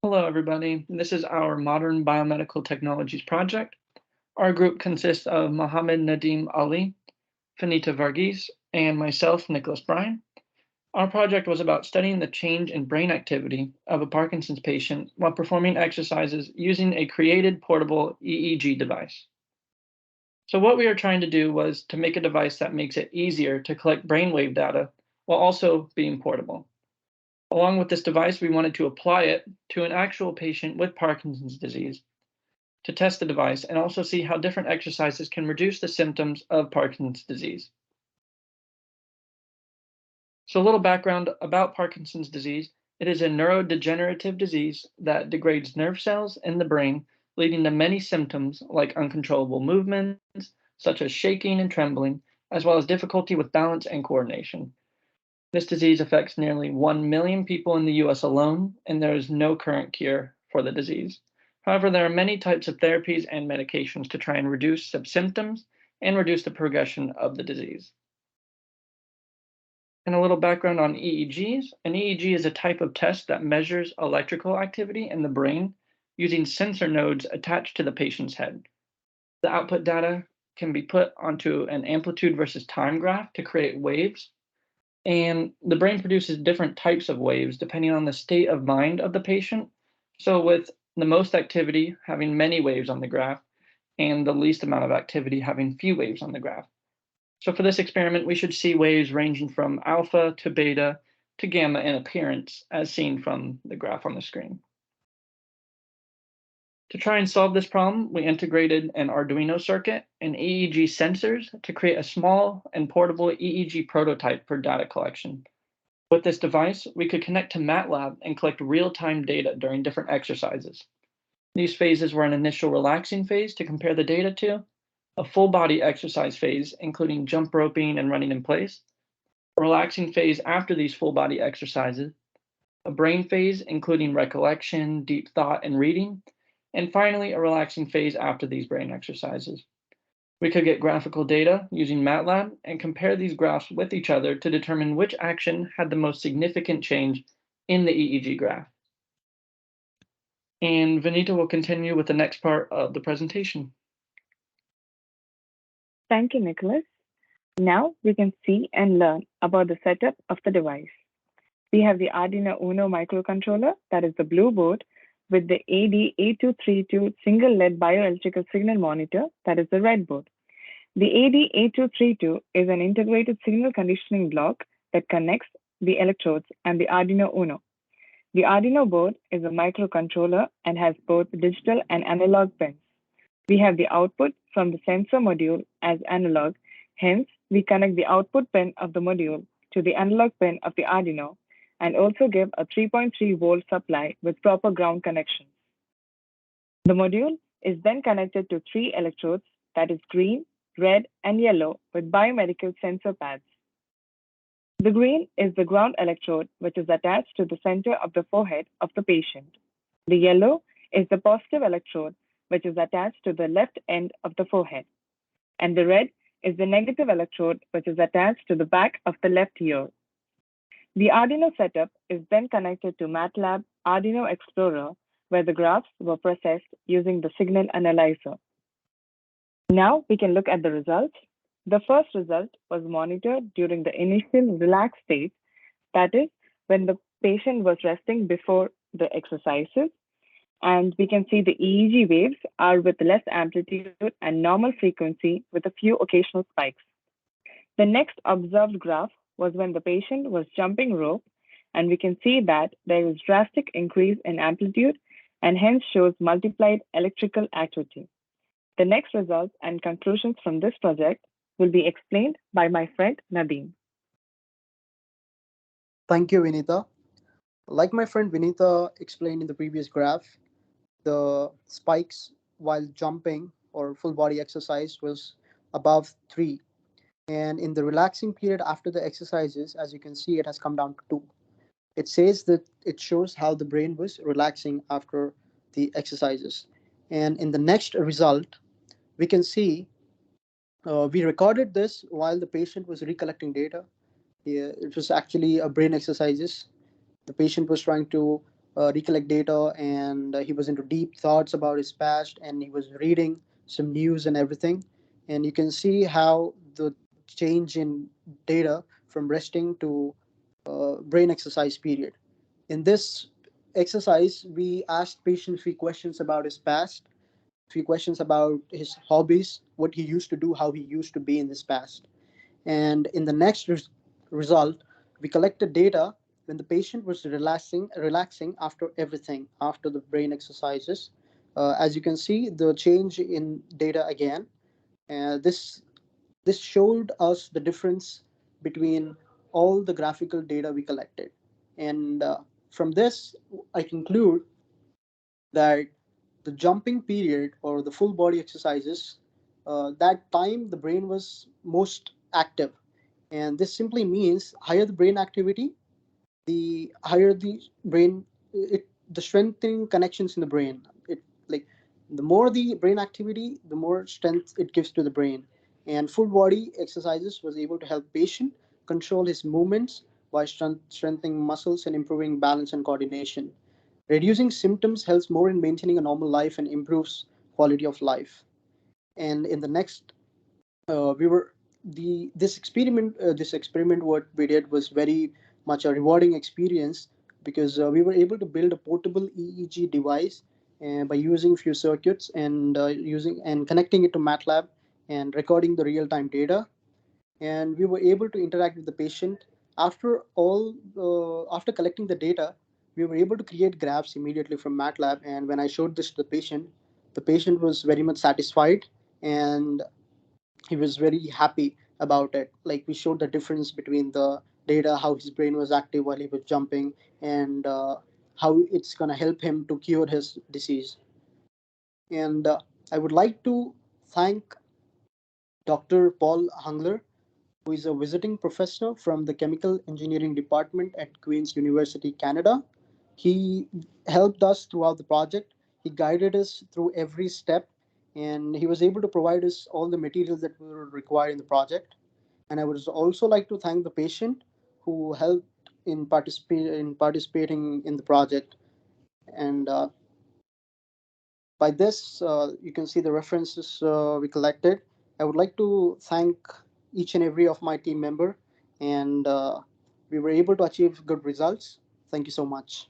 Hello, everybody. This is our Modern Biomedical Technologies project. Our group consists of Mohammed Nadeem Ali, Vinita Varghese, and myself, Nickolas Bryan. Our project was about studying the change in brain activity of a Parkinson's patient while performing exercises using a created portable EEG device. So, what we are trying to do was to make a device that makes it easier to collect brainwave data while also being portable. Along with this device, we wanted to apply it to an actual patient with Parkinson's disease to test the device and also see how different exercises can reduce the symptoms of Parkinson's disease. So, a little background about Parkinson's disease: it is a neurodegenerative disease that degrades nerve cells in the brain, leading to many symptoms like uncontrollable movements, such as shaking and trembling, as well as difficulty with balance and coordination. This disease affects nearly 1 million people in the US alone, and there is no current cure for the disease. However, there are many types of therapies and medications to try and reduce symptoms and reduce the progression of the disease. And a little background on EEGs. An EEG is a type of test that measures electrical activity in the brain using sensor nodes attached to the patient's head. The output data can be put onto an amplitude versus time graph to create waves, and the brain produces different types of waves depending on the state of mind of the patient. So, with the most activity having many waves on the graph, and the least amount of activity having few waves on the graph. So, for this experiment, we should see waves ranging from alpha to beta to gamma in appearance, as seen from the graph on the screen. To try and solve this problem, we integrated an Arduino circuit and EEG sensors to create a small and portable EEG prototype for data collection. With this device, we could connect to MATLAB and collect real-time data during different exercises. These phases were an initial relaxing phase to compare the data to, a full-body exercise phase, including jump roping and running in place, a relaxing phase after these full-body exercises, a brain phase, including recollection, deep thought, and reading, and finally, a relaxing phase after these brain exercises. We could get graphical data using MATLAB and compare these graphs with each other to determine which action had the most significant change in the EEG graph. And Vinita will continue with the next part of the presentation. Thank you, Nicholas. Now we can see and learn about the setup of the device. We have the Arduino Uno microcontroller, that is the blue board, with the AD8232 single LED bioelectrical signal monitor, that is the red board. The AD8232 is an integrated signal conditioning block that connects the electrodes and the Arduino Uno. The Arduino board is a microcontroller and has both digital and analog pins. We have the output from the sensor module as analog. Hence, we connect the output pin of the module to the analog pin of the Arduino and also give a 3.3 volt supply with proper ground connection. The module is then connected to three electrodes, that is green, red, and yellow, with biomedical sensor pads. The green is the ground electrode, which is attached to the center of the forehead of the patient. The yellow is the positive electrode, which is attached to the left end of the forehead. And the red is the negative electrode, which is attached to the back of the left ear. The Arduino setup is then connected to MATLAB Arduino Explorer, where the graphs were processed using the signal analyzer. Now we can look at the results. The first result was monitored during the initial relaxed state, that is, when the patient was resting before the exercises, and we can see the EEG waves are with less amplitude and normal frequency with a few occasional spikes. The next observed graph was when the patient was jumping rope, and we can see that there is drastic increase in amplitude and hence shows multiplied electrical activity. The next results and conclusions from this project will be explained by my friend Nadeem. Thank you, Vinita. Like my friend Vinita explained in the previous graph, the spikes while jumping or full body exercise was above 3. And in the relaxing period after the exercises, as you can see, it has come down to 2. It says that it shows how the brain was relaxing after the exercises. And in the next result, we can see we recorded this while the patient was recollecting data. Yeah, it was actually a brain exercises. The patient was trying to recollect data, and he was into deep thoughts about his past, and he was reading some news and everything. And you can see how the change in data from resting to brain exercise period. In this exercise, we asked patients few questions about his past, few questions about his hobbies, what he used to do, how he used to be in this past. And in the next result, we collected data when the patient was relaxing after everything, after the brain exercises. As you can see, the change in data again. This showed us the difference between all the graphical data we collected. And from this, I conclude that the jumping period or the full body exercises, that time the brain was most active. And this simply means higher the brain activity, the higher the brain, the strengthening connections in the brain. It like the more the brain activity, the more strength it gives to the brain. And full body exercises was able to help patient control his movements by strengthening muscles and improving balance and coordination. Reducing symptoms helps more in maintaining a normal life and improves quality of life. And in the next, we were the this experiment what we did was very much a rewarding experience, because we were able to build a portable EEG device by using few circuits and using and connecting it to MATLAB and recording the real time data. And we were able to interact with the patient. After collecting the data, we were able to create graphs immediately from MATLAB. And when I showed this to the patient was very much satisfied, and he was very happy about it. Like, we showed the difference between the data, how his brain was active while he was jumping, and how it's going to help him to cure his disease. And I would like to thank Dr. Paul Hungler, who is a visiting professor from the Chemical Engineering Department at Queen's University, Canada. He helped us throughout the project. He guided us through every step, and he was able to provide us all the materials that were required in the project. And I would also like to thank the patient who helped in participating in the project. And by this, you can see the references we collected. I would like to thank each and every of my team member, and we were able to achieve good results. Thank you so much.